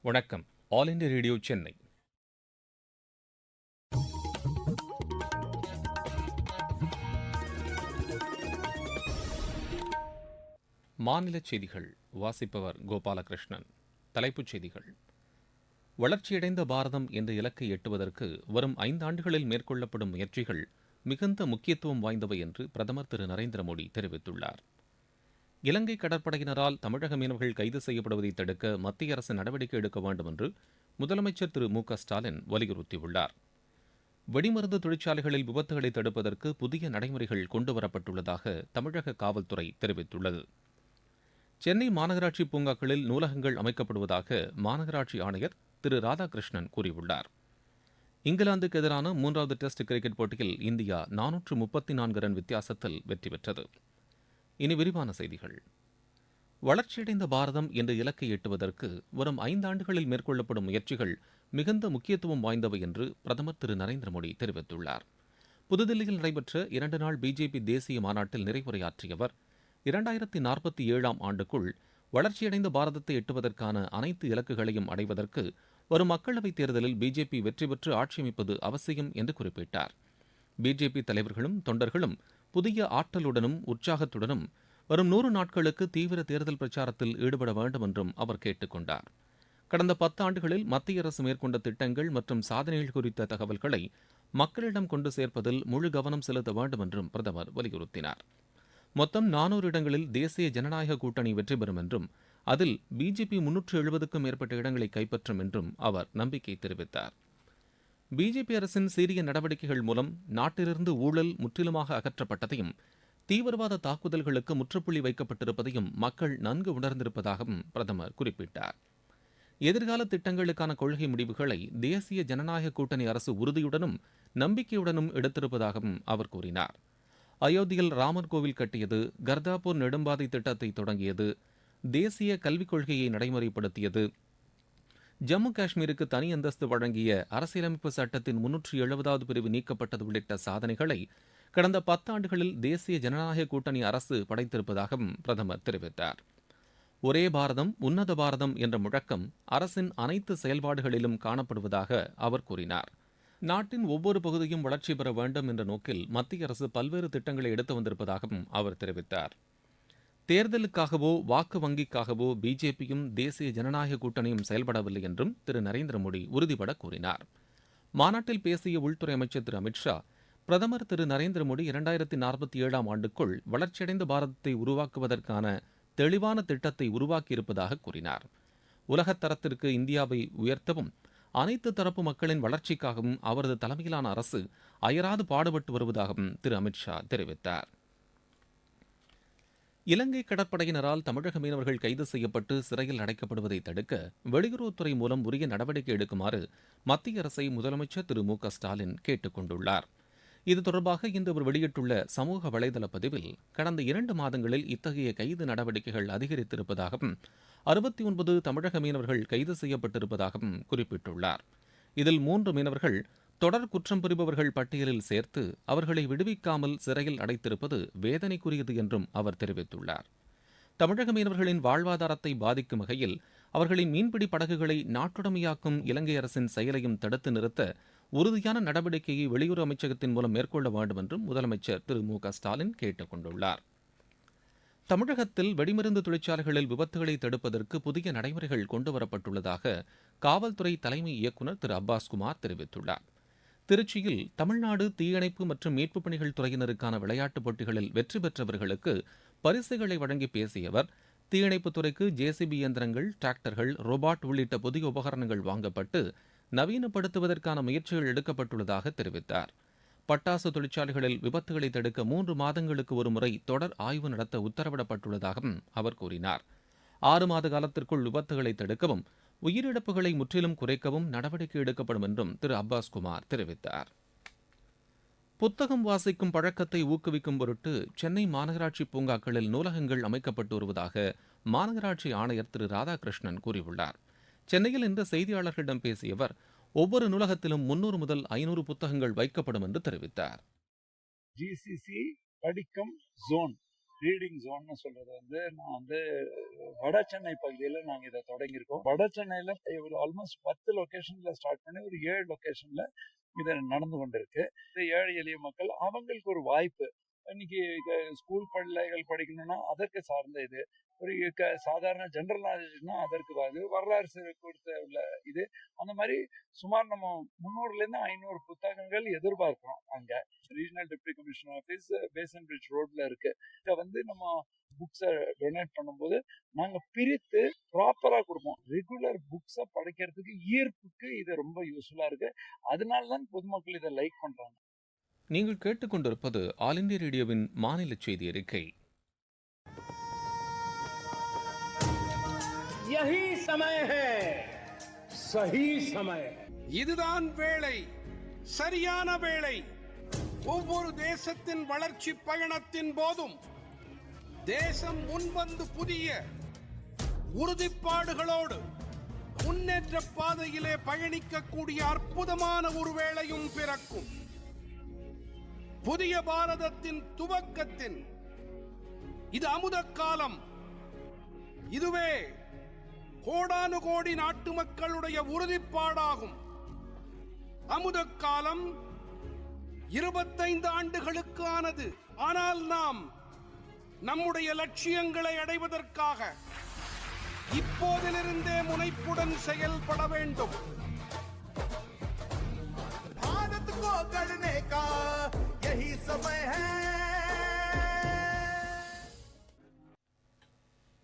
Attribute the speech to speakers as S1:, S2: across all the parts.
S1: வணக்கம். All India radio Chennai. மாநிலச் செய்திகள் வாசிப்பவர் கோபாலகிருஷ்ணன். தலைப்புச் செய்திகள். வளர்ச்சியடைந்த பாரதம் என்ற இலக்கை எட்டுவதற்கு வரும் 5 ஆண்டுகளில் மேற்கொள்ளப்படும் முயற்சிகள் மிகுந்த முக்கியத்துவம் வாய்ந்தவை என்று பிரதமர் திரு நரேந்திர மோடி தெரிவித்துள்ளார். இலங்கை கடற்படையினரால் தமிழக மீனவர்கள் கைது செய்யப்படுவதை தடுக்க மத்திய அரசு நடவடிக்கை எடுக்க வேண்டும் என்று முதலமைச்சர் திரு மு க ஸ்டாலின் வலியுறுத்தியுள்ளார். வெடிமருந்து தொழிற்சாலைகளில் விபத்துகளை தடுப்பதற்கு புதிய நடைமுறைகள் கொண்டுவரப்பட்டுள்ளதாக தமிழக காவல்துறை தெரிவித்துள்ளது. சென்னை மாநகராட்சி பூங்காக்களில் நூலகங்கள் அமைக்கப்படுவதாக மாநகராட்சி ஆணையர் திரு ராதாகிருஷ்ணன் கூறியுள்ளார். இங்கிலாந்துக்கு எதிரான 3வது டெஸ்ட் கிரிக்கெட் போட்டியில் இந்தியா 434 ரன் வித்தியாசத்தில் வெற்றி பெற்றது. இனி விரிவான செய்திகள். வளர்ச்சியடைந்த பாரதம் என்ற இலக்கை எட்டுவதற்கு வரும் 5 ஆண்டுகளில் மேற்கொள்ளப்படும் முயற்சிகள் மிகுந்த முக்கியத்துவம் வாய்ந்தவை என்று பிரதமர் திரு நரேந்திர மோடி தெரிவித்துள்ளார். புதுதில்லியில் நடைபெற்ற 2 நாள் பிஜேபி தேசிய மாநாட்டில் நிறைவுரையாற்றிய அவர் 2047ஆம் ஆண்டுக்குள் வளர்ச்சியடைந்த பாரதத்தை எட்டுவதற்கான அனைத்து இலக்குகளையும் அடைவதற்கு வரும் மக்களவைத் தேர்தலில் பிஜேபி வெற்றி பெற்று ஆட்சியமைப்பது அவசியம் என்று குறிப்பிட்டார். பிஜேபி தலைவர்களும் தொண்டர்களும் புதிய ஆற்றலுடனும் உற்சாகத்துடனும் வரும் 100 நாட்களுக்கு தீவிர தேர்தல் பிரச்சாரத்தில் ஈடுபட வேண்டும் என்றும் அவர் கேட்டுக் கொண்டார். கடந்த 10 ஆண்டுகளில் மத்திய அரசு மேற்கொண்ட திட்டங்கள் மற்றும் சாதனைகள் குறித்த தகவல்களை மக்களிடம் கொண்டு சேர்ப்பதில் முழு கவனம் செலுத்த வேண்டும் என்றும் பிரதமர் வலியுறுத்தினார். மொத்தம் 400 இடங்களில் தேசிய ஜனநாயக கூட்டணி வெற்றி பெறும் என்றும் அதில் பிஜேபி 370க்கும் மேற்பட்ட இடங்களை கைப்பற்றும் என்றும் அவர் நம்பிக்கை தெரிவித்தார். பிஜேபி அரசின் சீரிய நடவடிக்கைகள் மூலம் நாட்டிலிருந்து ஊழல் முற்றிலுமாக அகற்றப்பட்டதையும் தீவிரவாத தாக்குதல்களுக்கு முற்றுப்புள்ளி வைக்கப்பட்டிருப்பதையும் மக்கள் நன்கு உணர்ந்திருப்பதாகவும் பிரதமர் குறிப்பிட்டார். எதிர்கால திட்டங்களுக்கான கொள்கை முடிவுகளை தேசிய ஜனநாயக கூட்டணி அரசு உறுதியுடனும் நம்பிக்கையுடனும் எடுத்திருப்பதாகவும் அவர் கூறினார். அயோத்தியில் ராமர் கோவில் கட்டியது, கர்தாப்பூர் நெடும்பாதை திட்டத்தை தொடங்கியது, தேசிய கல்விக் கொள்கையை நடைமுறைப்படுத்தியது, ஜம்மு காஷ்மீருக்கு தனி அந்தஸ்து வழங்கிய அரசியலமைப்பு சட்டத்தின் 370வது பிரிவு நீக்கப்பட்டது உள்ளிட்ட சாதனைகளை கடந்த 10 ஆண்டுகளில் தேசிய ஜனநாயக கூட்டணி அரசு படைத்திருப்பதாகவும் பிரதமர் தெரிவித்தார். ஒரே பாரதம் உன்னத பாரதம் என்ற முழக்கம் அரசின் அனைத்து செயல்பாடுகளிலும் காணப்படுவதாக அவர் கூறினார். நாட்டின் ஒவ்வொரு பகுதியும் வளர்ச்சி பெற வேண்டும் என்ற நோக்கில் மத்திய அரசு பல்வேறு திட்டங்களை எடுத்து வந்திருப்பதாகவும் அவர் தெரிவித்தார். தேர்தலுக்காகவோ வாக்கு வங்கிக்காகவோ பிஜேபியும் தேசிய ஜனநாயக கூட்டணியும் செயல்படவில்லை என்றும் திரு நரேந்திர மோடி உறுதிபட கூறினார். மாநாட்டில் பேசிய உள்துறை அமைச்சர் திரு அமித்ஷா, பிரதமர் திரு நரேந்திர மோடி 2047ஆம் ஆண்டுக்குள் வளர்ச்சியடைந்த பாரதத்தை உருவாக்குவதற்கான தெளிவான திட்டத்தை உருவாக்கியிருப்பதாக கூறினார். உலகத்தரத்திற்கு இந்தியாவை உயர்த்தவும் அனைத்து தரப்பு மக்களின் வளர்ச்சிக்காகவும் அவரது தலைமையிலான அரசு அயராது பாடுபட்டு வருவதாகவும் திரு அமித்ஷா தெரிவித்தார். இலங்கை கடற்படையினரால் தமிழக மீனவர்கள் கைது செய்யப்பட்டு சிறையில் அடைக்கப்படுவதை தடுக்க வெளியுறவுத்துறை மூலம் உரிய நடவடிக்கை எடுக்குமாறு மத்திய அரசை முதலமைச்சர் திரு மு க ஸ்டாலின் கேட்டுக் கொண்டுள்ளார். இது தொடர்பாக இன்று அவர் வெளியிட்டுள்ள சமூக வலைதள பதிவில், கடந்த 2 மாதங்களில் இத்தகைய கைது நடவடிக்கைகள் அதிகரித்திருப்பதாகவும் 69 தமிழக மீனவர்கள் கைது செய்யப்பட்டிருப்பதாகவும் குறிப்பிட்டுள்ளார். இதில் 3 மீனவர்கள் தொடர் குற்றம் புரிபவர்கள் பட்டியலில் சேர்த்து அவர்களை விடுவிக்காமல் சிறையில் அடைத்திருப்பது வேதனைக்குரியது என்றும் அவர் தெரிவித்துள்ளார். தமிழக மீனவர்களின் வாழ்வாதாரத்தை பாதிக்கும் வகையில் அவர்களின் மீன்பிடி படகுகளை நாட்டுடைமையாக்கும் இலங்கை அரசின் செயலையும் தடுத்து நிறுத்த உறுதியான நடவடிக்கையை வெளியுறவு அமைச்சகத்தின் மூலம் மேற்கொள்ள வேண்டும் என்றும் முதலமைச்சர் திரு மு க ஸ்டாலின் கேட்டுக் கொண்டுள்ளார். தமிழகத்தில் வெடிமருந்து தொழிற்சாலைகளில் விபத்துகளை தடுப்பதற்கு புதிய நடைமுறைகள் கொண்டுவரப்பட்டுள்ளதாக காவல்துறை தலைமை இயக்குநர் திரு அப்பாஸ் குமார் தெரிவித்துள்ளார். திருச்சியில் தமிழ்நாடு தீயணைப்பு மற்றும் மீட்புப் பணிகள் துறையினருக்கான விளையாட்டுப் போட்டிகளில் வெற்றி பெற்றவர்களுக்கு பரிசுகளை வழங்கி பேசிய அவர், தீயணைப்புத் துறைக்கு ஜேசிபி இயந்திரங்கள், டிராக்டர்கள், ரோபாட் உள்ளிட்ட புதிய உபகரணங்கள் வாங்கப்பட்டு நவீனப்படுத்துவதற்கான முயற்சிகள் எடுக்கப்பட்டுள்ளதாக தெரிவித்தார். பட்டாசு தொழிற்சாலைகளில் விபத்துகளை தடுக்க 3 மாதங்களுக்கு ஒருமுறை தொடர் ஆய்வு நடத்த உத்தரவிடப்பட்டுள்ளதாகவும் அவர் கூறினார். 6 மாத காலத்திற்குள் விபத்துகளை தடுக்கவும் உயிரிழப்புகளை முற்றிலும் குறைக்கவும் நடவடிக்கை எடுக்கப்படும் என்றும் திரு அப்பாஸ் குமார் தெரிவித்தார். புத்தகம் வாசிக்கும் பழக்கத்தை ஊக்குவிக்கும் பொருட்டு சென்னை மாநகராட்சி பூங்காக்களில் நூலகங்கள் அமைக்கப்பட்டு வருவதாக மாநகராட்சி ஆணையர் திரு ராதாகிருஷ்ணன் கூறியுள்ளார். சென்னையில் இன்று செய்தியாளர்களிடம் பேசிய அவர், ஒவ்வொரு நூலகத்திலும் 300 முதல் 500 புத்தகங்கள் வைக்கப்படும் என்று தெரிவித்தார்.
S2: ஜிசிசி படிக்கும் ஜோன் ரீடிங் ஜோன்னு சொல்றது வந்து நான் வந்து வட சென்னை பகுதியில் நாங்கள் இதை தொடங்கியிருக்கோம். வட சென்னையில் ஒரு ஆல்மோஸ்ட் 10 லொகேஷன்ல ஸ்டார்ட் பண்ணி ஒரு 7 லொகேஷன்ல இது நடந்து கொண்டிருக்கு. ஏழை எளிய மக்கள் அவங்களுக்கு ஒரு வாய்ப்பு. இன்னைக்கு ஸ்கூல் பிள்ளைகள் படிக்கணும்னா அதற்கு சார்ந்த இது, ஒரு சாதாரண ஜெனரல் நாலேஜ்னா அதற்கு வரலாறு குறித்த உள்ள இது, அந்த மாதிரி சுமார் நம்ம 300-500 புத்தகங்கள் எதிர்பார்க்கிறோம். அங்க regional deputy commissioner office Basin Bridge ரோட்ல இருக்கு. இதை வந்து நம்ம புக்ஸை டொனேட் பண்ணும்போது நாங்க பிரித்து ப்ராப்பரா கொடுப்போம். ரெகுலர் புக்ஸை படிக்கிறதுக்கு ஈர்ப்புக்கு இது ரொம்ப யூஸ்ஃபுல்லா இருக்கு. அதனாலதான் பொதுமக்கள் இதை லைக் பண்றாங்க.
S1: நீங்கள் கேட்டுக்கொண்டிருப்பது ஆல் இந்தியா ரேடியோவின் மாநில செய்தி அறிக்கை.
S3: यही समय है, सही समय.
S4: இதுதான் வேளை, சரியான வேளை. ஒவ்வொரு தேசத்தின் வளர்ச்சி பயணத்தின் போதும் தேசம் முன்வந்து புதிய உறுதிப்பாடுகளோடு முன்னேற்ற பாதையிலே பயணிக்கக்கூடிய அற்புதமான ஒரு வேளையும் பிறக்கும். புதிய பாரதத்தின் துவக்கத்தின் இது அமுத காலம். இதுவே கோடானு கோடி நாட்டு மக்களுடைய உறுதிப்பாடாகும். அமுத காலம் 25 ஆண்டுகளுக்கு ஆனது. ஆனால் நாம் நம்முடைய லட்சியங்களை அடைவதற்காக இப்போதிலிருந்தே முனைப்புடன் செயல்பட வேண்டும்.
S5: भारत को गढ़ने का यही समय है.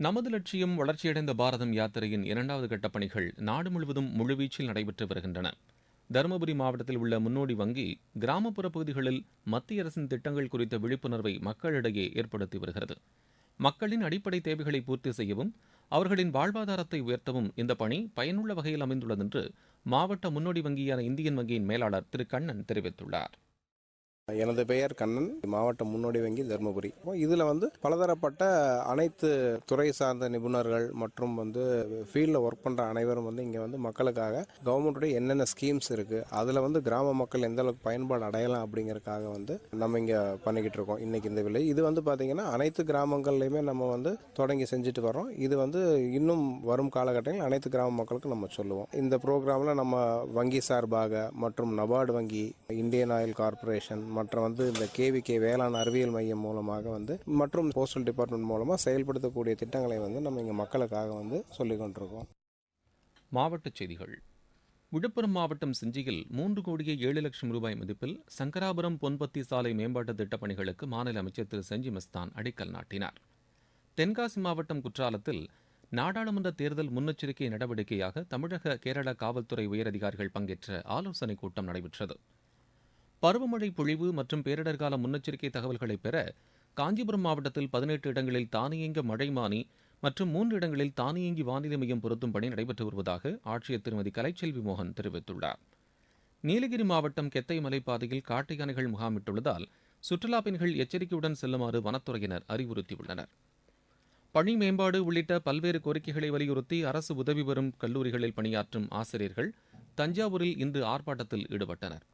S1: நமது லட்சியம் வளர்ச்சியடைந்த பாரதம் யாத்திரையின் 2வது கட்டப் பணிகள் நாடு முழுவதும் முழுவீச்சில் நடைபெற்று வருகின்றன. தருமபுரி மாவட்டத்தில் உள்ள முன்னோடி வங்கி கிராமப்புற பகுதிகளில் மத்திய அரசின் திட்டங்கள் குறித்த விழிப்புணர்வை மக்களிடையே ஏற்படுத்தி வருகிறது. மக்களின் அடிப்படை தேவைகளை பூர்த்தி செய்யவும் அவர்களின் வாழ்வாதாரத்தை உயர்த்தவும் இந்த பணி பயனுள்ள வகையில் அமைந்துள்ளது என்று மாவட்ட முன்னோடி வங்கியான இந்தியன் வங்கியின் மேலாளர் திரு கண்ணன் தெரிவித்துள்ளார்.
S6: எனது பெயர் கண்ணன், மாவட்ட முன்னோடி வங்கி தருமபுரி. இதில் பலதரப்பட்ட அனைத்து துறை சார்ந்த நிபுணர்கள் மற்றும் ஃபீல்டில் ஒர்க் பண்ணுற அனைவரும் இங்கே மக்களுக்காக கவர்மெண்ட்டுடைய என்னென்ன ஸ்கீம்ஸ் இருக்குது, அதில் கிராம மக்கள் எந்த அளவுக்கு பயன்பாடு அடையலாம் அப்படிங்கிறதுக்காக நம்ம இங்கே பண்ணிக்கிட்டு இருக்கோம். இன்றைக்கி இந்த விலை இது பார்த்திங்கன்னா அனைத்து கிராமங்கள்லையுமே நம்ம தொடங்கி செஞ்சுட்டு வரோம். இது இன்னும் வரும் காலகட்டங்களில் அனைத்து கிராம மக்களுக்கும் நம்ம சொல்லுவோம். இந்த ப்ரோக்ராமில் நம்ம வங்கி சார்பாக மற்றும் நபார்டு வங்கி, இந்தியன் ஆயில் கார்பரேஷன் மற்றும் இந்த கேவிகே வேளாண் அறிவியல் மையம் மூலமாக மற்றும் போஸ்டல் டிபார்ட்மெண்ட் மூலமாக செயல்படுத்தக்கூடிய திட்டங்களை நம்ம இங்கே மக்களுக்காக சொல்லிக் கொண்டிருக்கோம்.
S1: மாவட்டச் செய்திகள். விழுப்புரம் மாவட்டம் செஞ்சியில் 3,07,00,000 ரூபாய் மதிப்பில் சங்கராபுரம் பொன்பத்தி சாலை மேம்பாட்டு திட்டப் பணிகளுக்கு மாநில அமைச்சர் திரு செஞ்சி மஸ்தான் அடிக்கல் நாட்டினார். தென்காசி மாவட்டம் குற்றாலத்தில் நாடாளுமன்ற தேர்தல் முன்னெச்சரிக்கை நடவடிக்கையாக தமிழக கேரள காவல்துறை உயரதிகாரிகள் பங்கேற்ற ஆலோசனைக் கூட்டம் நடைபெற்றது. பருவமழை பொழிவு மற்றும் பேரிடர்கால முன்னெச்சரிக்கை தகவல்களை பெற காஞ்சிபுரம் மாவட்டத்தில் 18 இடங்களில் தானியங்கி மழைமானி மற்றும் 3 இடங்களில் தானியங்கி வானிலை மையம் பொருத்தும் பணி நடைபெற்று வருவதாக ஆட்சியர் திருமதி கலைச்செல்வி மோகன் தெரிவித்துள்ளார். நீலகிரி மாவட்டம் கெத்தை மலைப்பாதையில் காட்டு யானைகள் முகாமிட்டுள்ளதால் சுற்றுலாப் பயணிகள் எச்சரிக்கையுடன் செல்லுமாறு வனத்துறையினர் அறிவுறுத்தியுள்ளனர். பணி மேம்பாடு உள்ளிட்ட பல்வேறு கோரிக்கைகளை வலியுறுத்தி அரசு உதவி பெறும் கல்லூரிகளில் பணியாற்றும் ஆசிரியர்கள் தஞ்சாவூரில் இன்று ஆர்ப்பாட்டத்தில் ஈடுபட்டனர்.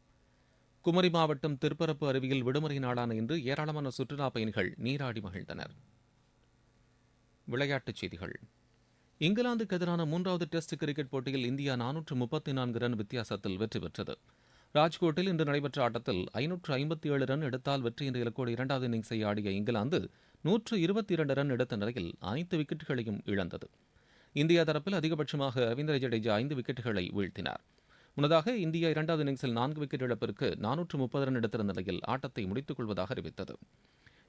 S1: குமரி மாவட்டம் திருப்பரப்பு அருவியில் விடுமுறை நாளான இன்று ஏராளமான சுற்றுலாப் பயணிகள் நீராடி மகிழ்ந்தனர். விளையாட்டுச் செய்திகள். இங்கிலாந்துக்கு எதிரான 3வது டெஸ்ட் கிரிக்கெட் போட்டியில் இந்தியா 434 ரன் வித்தியாசத்தில் வெற்றி பெற்றது. ராஜ்கோட்டில் இன்று நடைபெற்ற ஆட்டத்தில் 557 ரன் எடுத்தால் வெற்றி என்ற இலக்கோடு 2வது இன்னிங்ஸை ஆடிய இங்கிலாந்து 122 ரன் எடுத்த நிலையில் அனைத்து விக்கெட்டுகளையும் இழந்தது. இந்தியா தரப்பில் அதிகபட்சமாக ரவீந்திர ஜடேஜா 5 விக்கெட்டுகளை வீழ்த்தினார். முன்னதாக இந்தியா 2வது இன்னிங்ஸில் 4 விக்கெட் இழப்பிற்கு 430 ரன் எடுத்திருந்த நிலையில் ஆட்டத்தை முடித்துக் கொள்வதாக அறிவித்தது.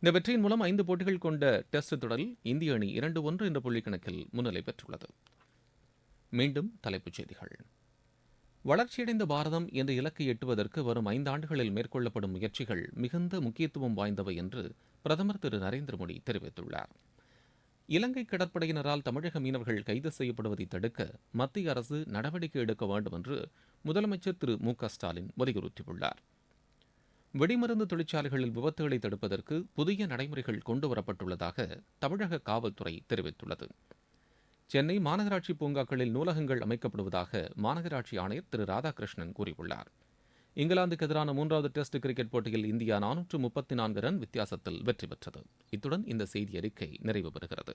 S1: இந்த வெற்றியின் மூலம் 5 போட்டிகள் கொண்ட டெஸ்ட் தொடரில் இந்திய அணி 2-1 என்ற புள்ளிக்கணக்கில் முன்னிலை பெற்றுள்ளது. மீண்டும் தலைப்புச் செய்திகள். வளர்ச்சியடைந்த பாரதம் என்ற இலக்கை எட்டுவதற்கு வரும் 5 ஆண்டுகளில் மேற்கொள்ளப்படும் முயற்சிகள் மிகுந்த முக்கியத்துவம் வாய்ந்தவை என்று பிரதமர் திரு நரேந்திர மோடி தெரிவித்துள்ளார். இலங்கை கடற்படையினரால் தமிழக மீனவர்கள் கைது செய்யப்படுவதை தடுக்க மத்திய அரசு நடவடிக்கை எடுக்க வேண்டும் என்று முதலமைச்சர் திரு மு க ஸ்டாலின் வலியுறுத்தியுள்ளார். வெடிமருந்து தொழிற்சாலைகளில் விபத்துகளை தடுப்பதற்கு புதிய நடைமுறைகள் கொண்டுவரப்பட்டுள்ளதாக தமிழக காவல்துறை தெரிவித்துள்ளது. சென்னை மாநகராட்சி பூங்காக்களில் நூலகங்கள் அமைக்கப்படுவதாக மாநகராட்சி ஆணையர் திரு ராதாகிருஷ்ணன் கூறியுள்ளார். இங்கிலாந்துக்கு எதிரான 3வது டெஸ்ட் கிரிக்கெட் போட்டியில் இந்தியா 434 ரன் வித்தியாசத்தில் வெற்றி பெற்றது. இத்துடன் இந்த செய்தி அறிக்கை நிறைவு பெறுகிறது.